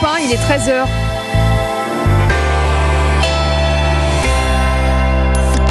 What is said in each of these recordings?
1, il est 13h.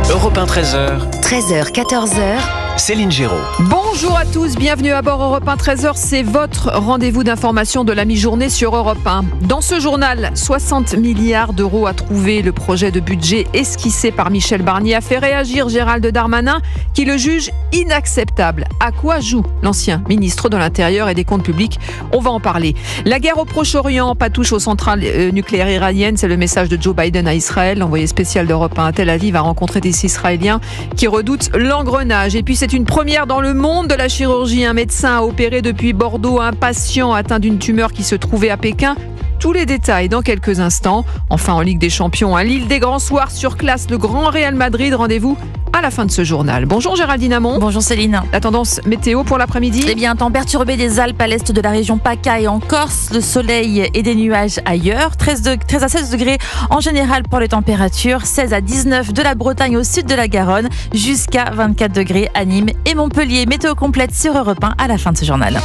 Europe 1, 13h. 13h, 14h. Céline Géraud. Bonjour à tous, bienvenue à bord Europe 1, 13h. C'est votre rendez-vous d'information de la mi-journée sur Europe 1. Dans ce journal, 60 milliards d'euros à trouver. Le projet de budget esquissé par Michel Barnier a fait réagir Gérald Darmanin, qui le juge inacceptable. À quoi joue l'ancien ministre de l'Intérieur et des Comptes publics? On va en parler. La guerre au Proche-Orient, pas touche aux centrales nucléaires iraniennes. C'est le message de Joe Biden à Israël. L'envoyé spécial d'Europe 1 à Tel Aviv a rencontré des Israéliens qui redoutent l'engrenage. Et puis c'est une première dans le monde de la chirurgie. Un médecin a opéré depuis Bordeaux un patient atteint d'une tumeur qui se trouvait à Pékin. Tous les détails dans quelques instants. Enfin, en Ligue des Champions, l'île des grands soirs surclasse le grand Real Madrid. Rendez-vous à la fin de ce journal. Bonjour Géraldine Amont. Bonjour Céline. La tendance météo pour l'après-midi? Eh bien, temps perturbé des Alpes à l'est de la région PACA et en Corse. Le soleil et des nuages ailleurs. 13 à 16 degrés en général pour les températures. 16 à 19 de la Bretagne au sud de la Garonne. Jusqu'à 24 degrés à Nîmes et Montpellier. Météo complète sur Europe 1 à la fin de ce journal.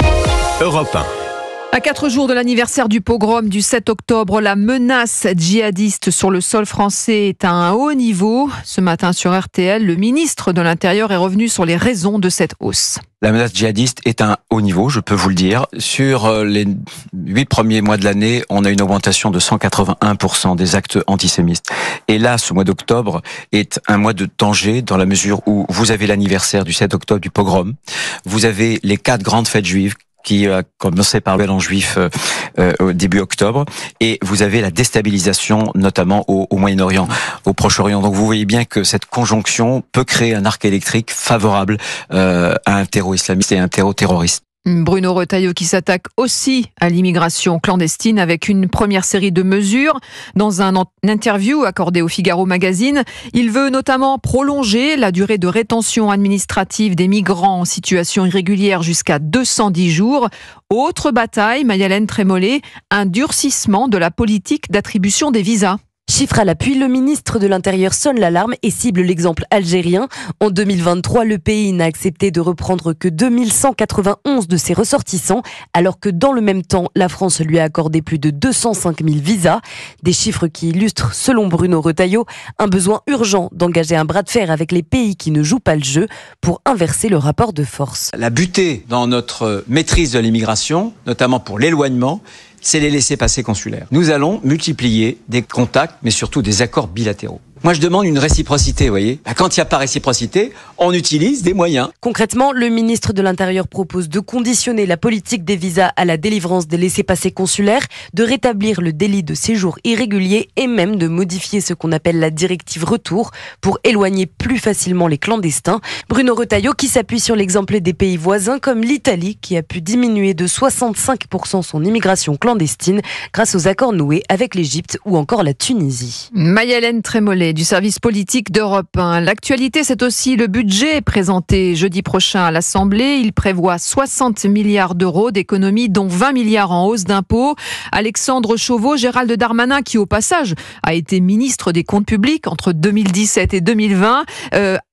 Europe 1. À 4 jours de l'anniversaire du pogrom du 7 octobre, la menace djihadiste sur le sol français est à un haut niveau. Ce matin sur RTL, le ministre de l'Intérieur est revenu sur les raisons de cette hausse. La menace djihadiste est à un haut niveau, je peux vous le dire. Sur les 8 premiers mois de l'année, on a une augmentation de 181% des actes antisémites. Et là, ce mois d'octobre est un mois de danger dans la mesure où vous avez l'anniversaire du 7 octobre du pogrom. Vous avez les 4 grandes fêtes juives qui a commencé par le Nouvel An juif au début octobre, et vous avez la déstabilisation notamment au Moyen-Orient, au Proche-Orient. Donc vous voyez bien que cette conjonction peut créer un arc électrique favorable à un terreau islamiste et un terreau terroriste. Bruno Retailleau qui s'attaque aussi à l'immigration clandestine avec une première série de mesures. Dans une interview accordée au Figaro Magazine, il veut notamment prolonger la durée de rétention administrative des migrants en situation irrégulière jusqu'à 210 jours. Autre bataille, Mayalène Trémollet, un durcissement de la politique d'attribution des visas. Chiffre à l'appui, le ministre de l'Intérieur sonne l'alarme et cible l'exemple algérien. En 2023, le pays n'a accepté de reprendre que 2191 de ses ressortissants, alors que dans le même temps, la France lui a accordé plus de 205 000 visas. Des chiffres qui illustrent, selon Bruno Retailleau, un besoin urgent d'engager un bras de fer avec les pays qui ne jouent pas le jeu pour inverser le rapport de force. La butée dans notre maîtrise de l'immigration, notamment pour l'éloignement, c'est les laissez-passer consulaires. Nous allons multiplier des contacts, mais surtout des accords bilatéraux. Moi, je demande une réciprocité, vous voyez. Quand il n'y a pas réciprocité, on utilise des moyens. Concrètement, le ministre de l'Intérieur propose de conditionner la politique des visas à la délivrance des laissez-passer consulaires, de rétablir le délit de séjour irrégulier et même de modifier ce qu'on appelle la directive retour pour éloigner plus facilement les clandestins. Bruno Retailleau qui s'appuie sur l'exemple des pays voisins comme l'Italie qui a pu diminuer de 65% son immigration clandestine grâce aux accords noués avec l'Égypte ou encore la Tunisie. Mayalène Trémollet du service politique d'Europe 1. L'actualité, c'est aussi le budget présenté jeudi prochain à l'Assemblée. Il prévoit 60 milliards d'euros d'économies, dont 20 milliards en hausse d'impôts. Alexandre Chauveau, Gérald Darmanin, qui au passage a été ministre des Comptes publics entre 2017 et 2020,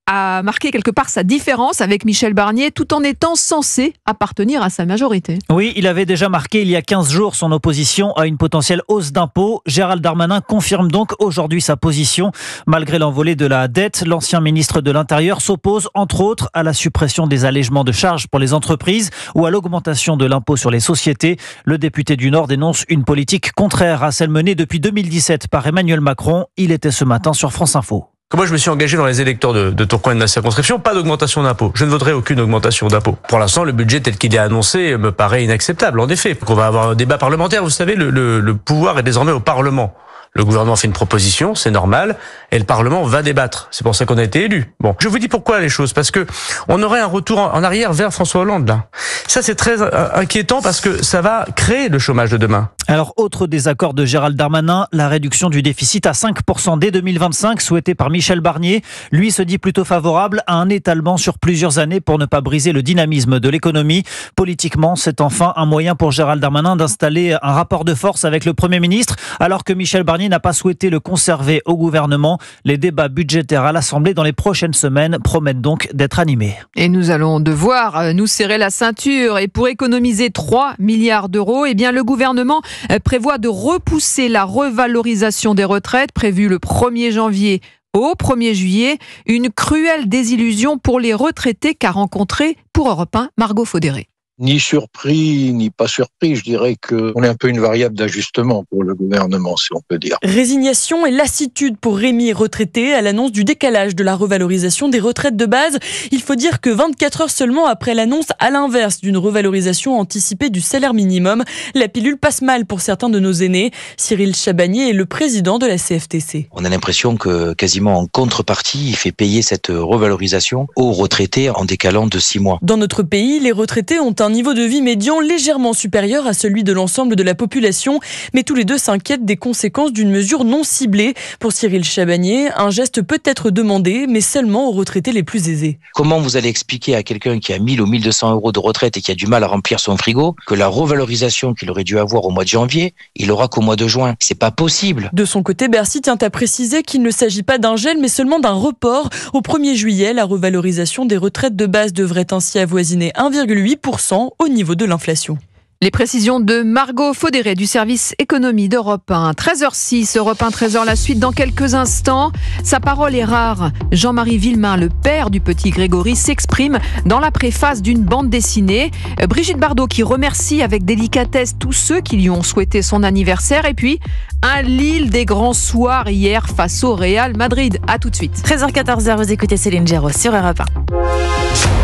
a marqué quelque part sa différence avec Michel Barnier tout en étant censé appartenir à sa majorité. Oui, il avait déjà marqué il y a 15 jours son opposition à une potentielle hausse d'impôts. Gérald Darmanin confirme donc aujourd'hui sa position. Malgré l'envolée de la dette, l'ancien ministre de l'Intérieur s'oppose entre autres à la suppression des allègements de charges pour les entreprises ou à l'augmentation de l'impôt sur les sociétés. Le député du Nord dénonce une politique contraire à celle menée depuis 2017 par Emmanuel Macron. Il était ce matin sur France Info. Moi, je me suis engagé dans les électeurs de Tourcoing et de ma circonscription, pas d'augmentation d'impôts. Je ne voterai aucune augmentation d'impôts. Pour l'instant, le budget tel qu'il est annoncé me paraît inacceptable, en effet. Donc, on va avoir un débat parlementaire. Vous savez, le pouvoir est désormais au Parlement. Le gouvernement fait une proposition, c'est normal, et le Parlement va débattre. C'est pour ça qu'on a été élus. Bon, je vous dis pourquoi les choses, parce que on aurait un retour en arrière vers François Hollande, là. Ça, c'est très inquiétant parce que ça va créer le chômage de demain. Alors, autre désaccord de Gérald Darmanin, la réduction du déficit à 5% dès 2025, souhaitée par Michel Barnier. Lui se dit plutôt favorable à un étalement sur plusieurs années pour ne pas briser le dynamisme de l'économie. Politiquement, c'est enfin un moyen pour Gérald Darmanin d'installer un rapport de force avec le Premier ministre, alors que Michel Barnier n'a pas souhaité le conserver au gouvernement. Les débats budgétaires à l'Assemblée dans les prochaines semaines promettent donc d'être animés. Et nous allons devoir nous serrer la ceinture. Et pour économiser 3 milliards d'euros, eh bien, le gouvernement prévoit de repousser la revalorisation des retraites prévue le 1er janvier au 1er juillet. Une cruelle désillusion pour les retraités qu'a rencontré pour Europe 1 Margot Faudéré. Ni surpris, ni pas surpris, je dirais qu'on est un peu une variable d'ajustement pour le gouvernement, si on peut dire. Résignation et lassitude pour Rémi, retraité, à l'annonce du décalage de la revalorisation des retraites de base. Il faut dire que 24 heures seulement après l'annonce, à l'inverse d'une revalorisation anticipée du salaire minimum, la pilule passe mal pour certains de nos aînés. Cyril Chabagnier est le président de la CFTC. On a l'impression que quasiment en contrepartie, il fait payer cette revalorisation aux retraités en décalant de 6 mois. Dans notre pays, les retraités ont un niveau de vie médian légèrement supérieur à celui de l'ensemble de la population, mais tous les deux s'inquiètent des conséquences d'une mesure non ciblée. Pour Cyril Chabagnier, un geste peut être demandé, mais seulement aux retraités les plus aisés. Comment vous allez expliquer à quelqu'un qui a 1000 ou 1200 euros de retraite et qui a du mal à remplir son frigo que la revalorisation qu'il aurait dû avoir au mois de janvier, il aura qu'au mois de juin? C'est pas possible. De son côté, Bercy tient à préciser qu'il ne s'agit pas d'un gel, mais seulement d'un report. Au 1er juillet, la revalorisation des retraites de base devrait ainsi avoisiner 1,8% au niveau de l'inflation. Les précisions de Margot Faudéré du service économie d'Europe 1. 13h06, Europe 1, 13h, la suite dans quelques instants. Sa parole est rare. Jean-Marie Villemain, le père du petit Grégory, s'exprime dans la préface d'une bande dessinée. Brigitte Bardot qui remercie avec délicatesse tous ceux qui lui ont souhaité son anniversaire. Et puis, un Lille des grands soirs hier face au Real Madrid. À tout de suite. 13h-14h, vous écoutez Céline Géraud sur Europe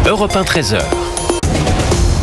1. Europe 1, 13h.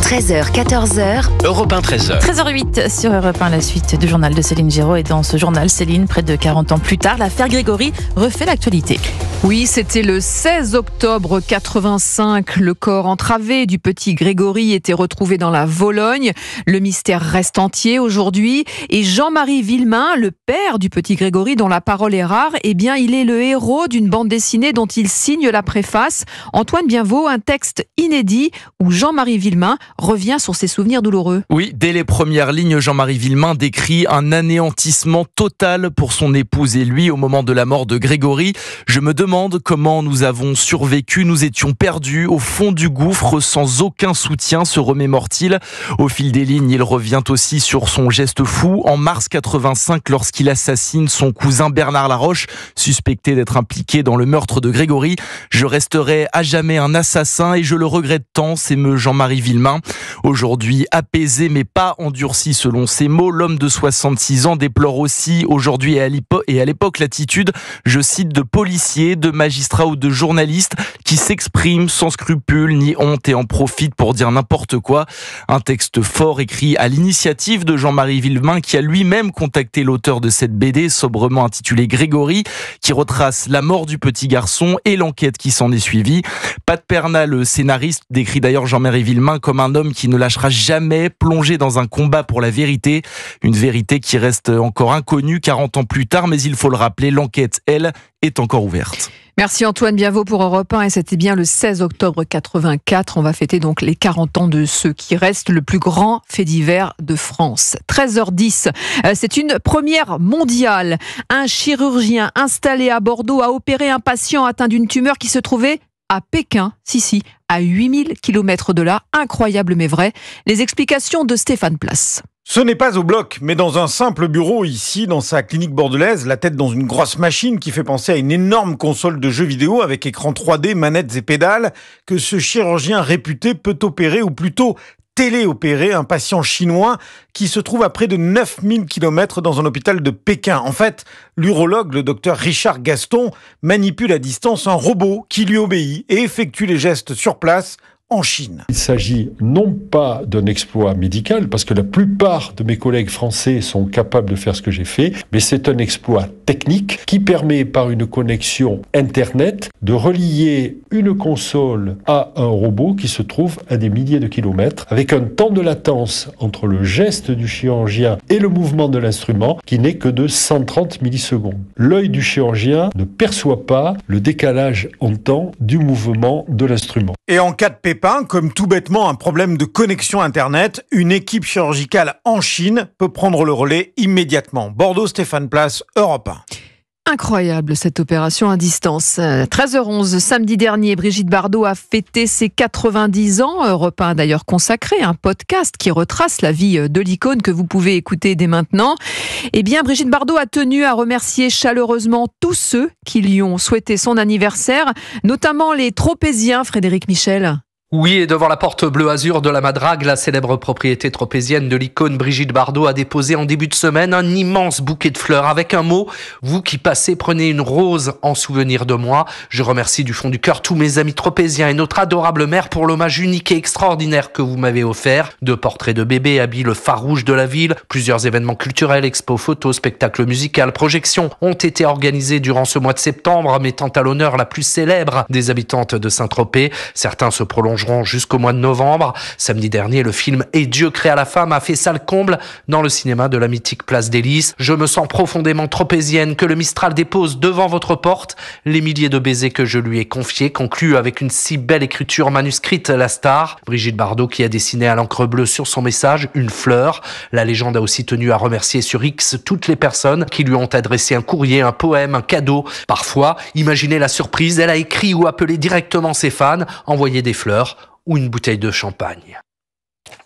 13h, 14h. Europe 1, 13h. 13h08 sur Europe 1, la suite du journal de Céline Géraud. Et dans ce journal, Céline, près de 40 ans plus tard, l'affaire Grégory refait l'actualité. Oui, c'était le 16 octobre 85. Le corps entravé du petit Grégory était retrouvé dans la Vologne. Le mystère reste entier aujourd'hui. Et Jean-Marie Villemain, le père du petit Grégory, dont la parole est rare, eh bien, il est le héros d'une bande dessinée dont il signe la préface. Antoine Bienvaux, un texte inédit où Jean-Marie Villemain revient sur ses souvenirs douloureux. Oui, dès les premières lignes, Jean-Marie Villemain décrit un anéantissement total pour son épouse et lui au moment de la mort de Grégory. Je me demande comment nous avons survécu. Nous étions perdus au fond du gouffre sans aucun soutien, se remémore-t-il. Au fil des lignes, il revient aussi sur son geste fou en mars 85 lorsqu'il assassine son cousin Bernard Laroche, suspecté d'être impliqué dans le meurtre de Grégory. Je resterai à jamais un assassin et je le regrette tant, s'émeut Jean-Marie Villemain. Aujourd'hui apaisé mais pas endurci selon ses mots, l'homme de 66 ans déplore aussi aujourd'hui et à l'époque l'attitude, je cite, de policiers, de magistrats ou de journalistes qui s'expriment sans scrupule ni honte et en profitent pour dire n'importe quoi. Un texte fort écrit à l'initiative de Jean-Marie Villemain qui a lui-même contacté l'auteur de cette BD sobrement intitulée Grégory, qui retrace la mort du petit garçon et l'enquête qui s'en est suivie. Pat Perna, le scénariste, décrit d'ailleurs Jean-Marie Villemain comme un homme qui ne lâchera jamais, plongé dans un combat pour la vérité. Une vérité qui reste encore inconnue 40 ans plus tard, mais il faut le rappeler, l'enquête, elle, est encore ouverte. Merci Antoine Bienvaux pour Europe 1 et c'était bien le 16 octobre 84. On va fêter donc les 40 ans de ce qui reste le plus grand fait divers de France. 13h10, c'est une première mondiale. Un chirurgien installé à Bordeaux a opéré un patient atteint d'une tumeur qui se trouvait à Pékin, à 8000 km de là. Incroyable mais vrai. Les explications de Stéphane Place. Ce n'est pas au bloc, mais dans un simple bureau ici, dans sa clinique bordelaise, la tête dans une grosse machine qui fait penser à une énorme console de jeux vidéo avec écran 3D, manettes et pédales, que ce chirurgien réputé peut opérer, ou plutôt téléopérer, un patient chinois qui se trouve à près de 9000 km dans un hôpital de Pékin. En fait, l'urologue, le docteur Richard Gaston, manipule à distance un robot qui lui obéit et effectue les gestes sur place en Chine. Il s'agit non pas d'un exploit médical, parce que la plupart de mes collègues français sont capables de faire ce que j'ai fait, mais c'est un exploit technique qui permet, par une connexion Internet, de relier une console à un robot qui se trouve à des milliers de kilomètres, avec un temps de latence entre le geste du chirurgien et le mouvement de l'instrument qui n'est que de 130 millisecondes. L'œil du chirurgien ne perçoit pas le décalage en temps du mouvement de l'instrument. Et en cas de pépin, comme tout bêtement un problème de connexion Internet, une équipe chirurgicale en Chine peut prendre le relais immédiatement. Bordeaux, Stéphane Place, Europe 1. Incroyable cette opération à distance. 13h11, samedi dernier, Brigitte Bardot a fêté ses 90 ans. Europe 1 a d'ailleurs consacré un podcast qui retrace la vie de l'icône que vous pouvez écouter dès maintenant. Eh bien, Brigitte Bardot a tenu à remercier chaleureusement tous ceux qui lui ont souhaité son anniversaire, notamment les Tropéziens, Frédéric Michel. Oui, et devant la porte bleu-azur de la Madrague, la célèbre propriété tropézienne de l'icône Brigitte Bardot a déposé en début de semaine un immense bouquet de fleurs avec un mot. Vous qui passez, prenez une rose en souvenir de moi. Je remercie du fond du cœur tous mes amis tropéziens et notre adorable mère pour l'hommage unique et extraordinaire que vous m'avez offert. 2 portraits de bébés habillent le phare rouge de la ville. Plusieurs événements culturels, expos photos, spectacles musicaux, projections ont été organisés durant ce mois de septembre, mettant à l'honneur la plus célèbre des habitantes de Saint-Tropez. Certains se prolongent jusqu'au mois de novembre. Samedi dernier, le film Et Dieu créa la femme a fait salle comble dans le cinéma de la mythique Place des Lys. Je me sens profondément tropézienne que le Mistral dépose devant votre porte les milliers de baisers que je lui ai confiés, conclut avec une si belle écriture manuscrite, la star. Brigitte Bardot qui a dessiné à l'encre bleue sur son message une fleur. La légende a aussi tenu à remercier sur X toutes les personnes qui lui ont adressé un courrier, un poème, un cadeau. Parfois, imaginez la surprise, elle a écrit ou appelé directement ses fans, envoyé des fleurs ou une bouteille de champagne.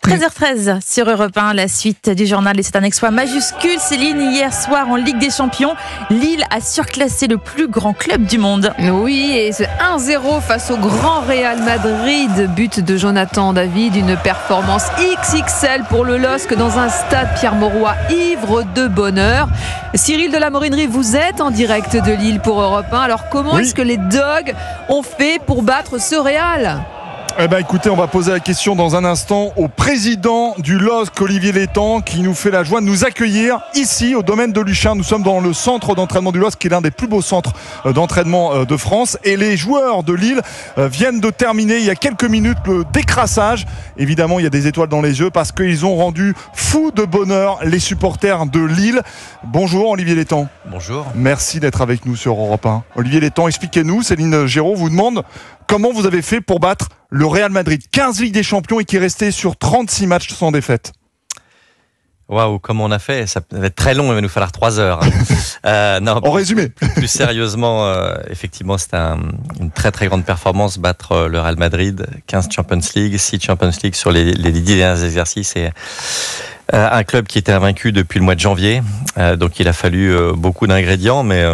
13h13 sur Europe 1, la suite du journal et c'est un exploit majuscule. Céline, hier soir en Ligue des Champions, Lille a surclassé le plus grand club du monde. Oui, et ce 1-0 face au grand Real Madrid, but de Jonathan David, une performance XXL pour le LOSC dans un stade Pierre-Mauroy ivre de bonheur. Cyril de la Morinerie, vous êtes en direct de Lille pour Europe 1. Alors comment est-ce que les Dogs ont fait pour battre ce Real ? Eh ben écoutez, on va poser la question dans un instant au président du LOSC, Olivier Létang, qui nous fait la joie de nous accueillir ici au domaine de Luchin. Nous sommes dans le centre d'entraînement du LOSC, qui est l'un des plus beaux centres d'entraînement de France. Et les joueurs de Lille viennent de terminer il y a quelques minutes le décrassage. Évidemment, il y a des étoiles dans les yeux parce qu'ils ont rendu fous de bonheur les supporters de Lille. Bonjour Olivier Létang. Bonjour. Merci d'être avec nous sur Europe 1. Olivier Létang, expliquez-nous. Céline Géraud vous demande comment vous avez fait pour battre le Real Madrid, 15 Ligues des Champions et qui est resté sur 36 matchs sans défaite. Waouh, comment on a fait? Ça va être très long, il va nous falloir 3 heures. Non, en résumé. Plus sérieusement, effectivement, c'était une très très grande performance, battre le Real Madrid, 15 Champions League, 6 Champions League sur les 10 derniers exercices et un club qui était invaincu depuis le mois de janvier. Donc il a fallu beaucoup d'ingrédients, mais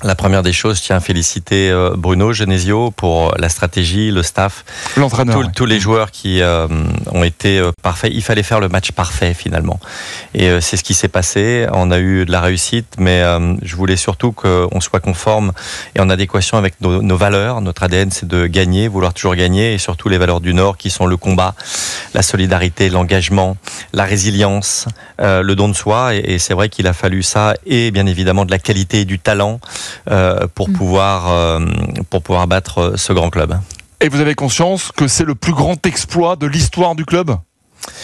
la première des choses, je tiens à féliciter Bruno Genesio pour la stratégie, le staff, l'entraîneur, tous les joueurs qui ont été parfaits. Il fallait faire le match parfait finalement. Et c'est ce qui s'est passé. On a eu de la réussite, mais je voulais surtout qu'on soit conforme et en adéquation avec nos valeurs. Notre ADN, c'est de gagner, vouloir toujours gagner, et surtout les valeurs du Nord qui sont le combat, la solidarité, l'engagement, la résilience, le don de soi. Et c'est vrai qu'il a fallu ça et bien évidemment de la qualité et du talent pour pouvoir battre ce grand club. Et vous avez conscience que c'est le plus grand exploit de l'histoire du club ?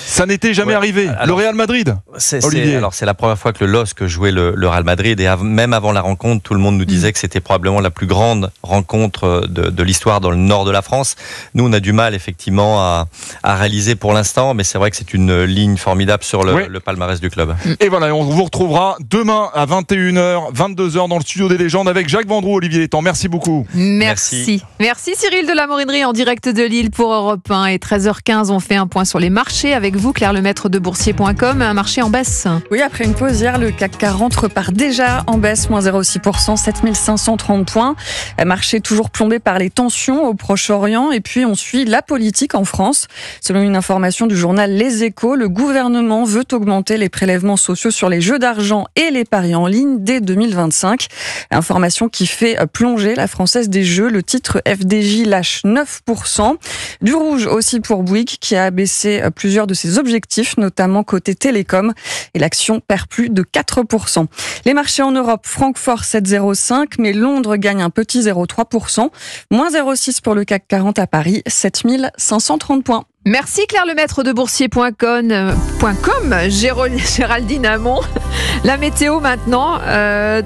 Ça n'était jamais arrivé. Alors, le Real Madrid, Olivier. Alors c'est la première fois que le LOSC jouait le Real Madrid et même avant la rencontre, tout le monde nous disait que c'était probablement la plus grande rencontre de l'histoire dans le nord de la France. Nous, on a du mal effectivement à réaliser pour l'instant, mais c'est vrai que c'est une ligne formidable sur le palmarès du club. Et voilà, on vous retrouvera demain à 21h, 22h dans le studio des légendes avec Jacques Vendroux, Olivier Létang. Merci beaucoup. Merci Cyril de la Morinerie en direct de Lille pour Europe 1. Et 13h15, on fait un point sur les marchés avec vous, Claire Lemaître de Boursier.com. Un marché en baisse. Oui, après une pause hier, le CAC 40 repart déjà en baisse, moins 0,6%, 7530 points. Un marché toujours plombé par les tensions au Proche-Orient. Et puis, on suit la politique en France. Selon une information du journal Les Échos, le gouvernement veut augmenter les prélèvements sociaux sur les jeux d'argent et les paris en ligne dès 2025. Information qui fait plonger la Française des Jeux. Le titre FDJ lâche 9%. Du rouge aussi pour Bouygues, qui a abaissé plusieurs de ses objectifs, notamment côté télécom, et l'action perd plus de 4%. Les marchés en Europe, Francfort 7,05, mais Londres gagne un petit 0,3%, moins 0,6 pour le CAC 40 à Paris, 7530 points. Merci Claire Lemaître de boursier.com. Géraldine Hamon. La météo maintenant,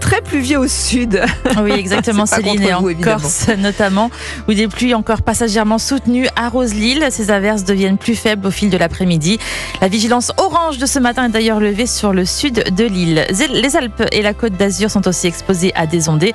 très pluvieux au sud. Oui, exactement, Céline, et en Corse notamment, où des pluies encore passagèrement soutenues arrosent l'île. Ces averses deviennent plus faibles au fil de l'après-midi. La vigilance orange de ce matin est d'ailleurs levée sur le sud de l'île. Les Alpes et la Côte d'Azur sont aussi exposées à des ondées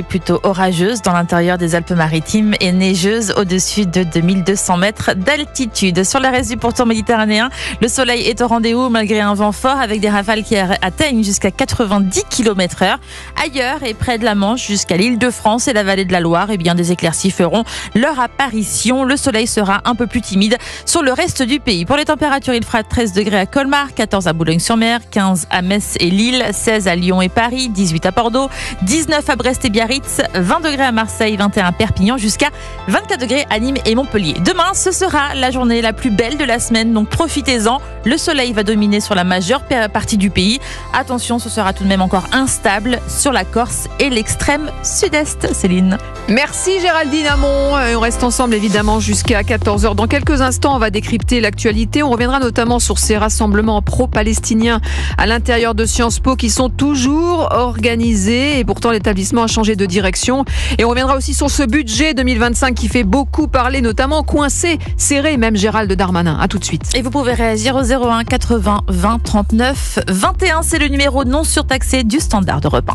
plutôt orageuses dans l'intérieur des Alpes-Maritimes et neigeuses au-dessus de 2200 mètres d'altitude. Sur le reste du pourtour méditerranéen, le soleil est au rendez-vous malgré un vent fort avec des rafales qui atteignent jusqu'à 90 km/h. Ailleurs et près de la Manche jusqu'à l'Île-de-France et la vallée de la Loire, des éclaircies feront leur apparition. Le soleil sera un peu plus timide sur le reste du pays. Pour les températures, il fera 13 degrés à Colmar, 14 à Boulogne-sur-Mer, 15 à Metz et Lille, 16 à Lyon et Paris, 18 à Bordeaux, 19 à Brest et Biarritz, 20 degrés à Marseille, 21 à Perpignan, jusqu'à 24 degrés à Nîmes et Montpellier. Demain, ce sera la journée la plus belle de la semaine, donc profitez-en. Le soleil va dominer sur la majeure partie du pays. Attention, ce sera tout de même encore instable sur la Corse et l'extrême sud-est. Céline. Merci Géraldine Hamon. On reste ensemble évidemment jusqu'à 14h. Dans quelques instants, on va décrypter l'actualité. On reviendra notamment sur ces rassemblements pro-palestiniens à l'intérieur de Sciences Po qui sont toujours organisés et pourtant l'établissement a changé de direction. Et on reviendra aussi sur ce budget 2025 qui fait beaucoup parler, notamment coincé, serré, même Gérald Darmanin. À tout de suite. Et vous pouvez réagir au 01 80 20 39 21. C'est le numéro non surtaxé du Standard d'Europe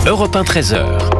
1. Europe 1 13h.